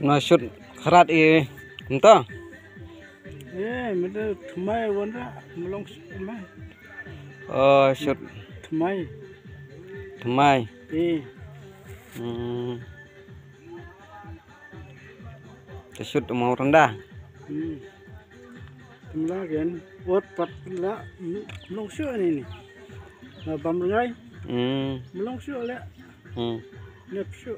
Nó sút khát y không to. Mình đã thay vốn ra một lông thay. Sút thay. Thay. Sút mau rendah. Kemudian buat pat lah melong syu ini bamrengai melong syu lah nyap syu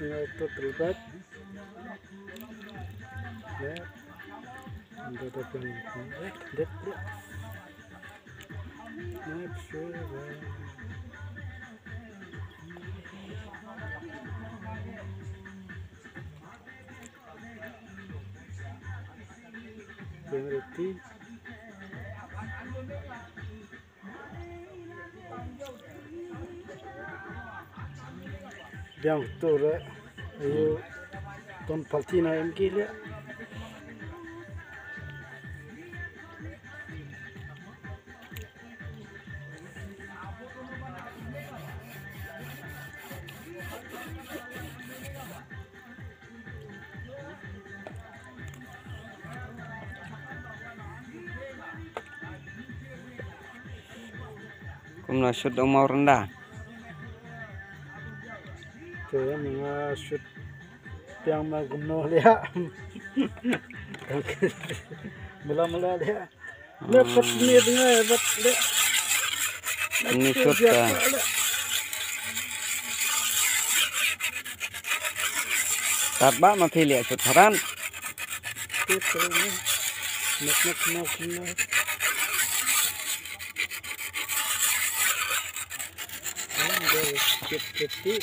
itu terlibat ya ada penyimpanan det nyap syu berarti yang tu lah, ayo ton paltina yang gila. Nó sút mau rendah. Saya mengasut yang maguno lihat, mula lihat, lepas ni dengar lepas lihat. Ini sut tat bak mà thì lihat sut haran. Itu ni, nak. Kecil.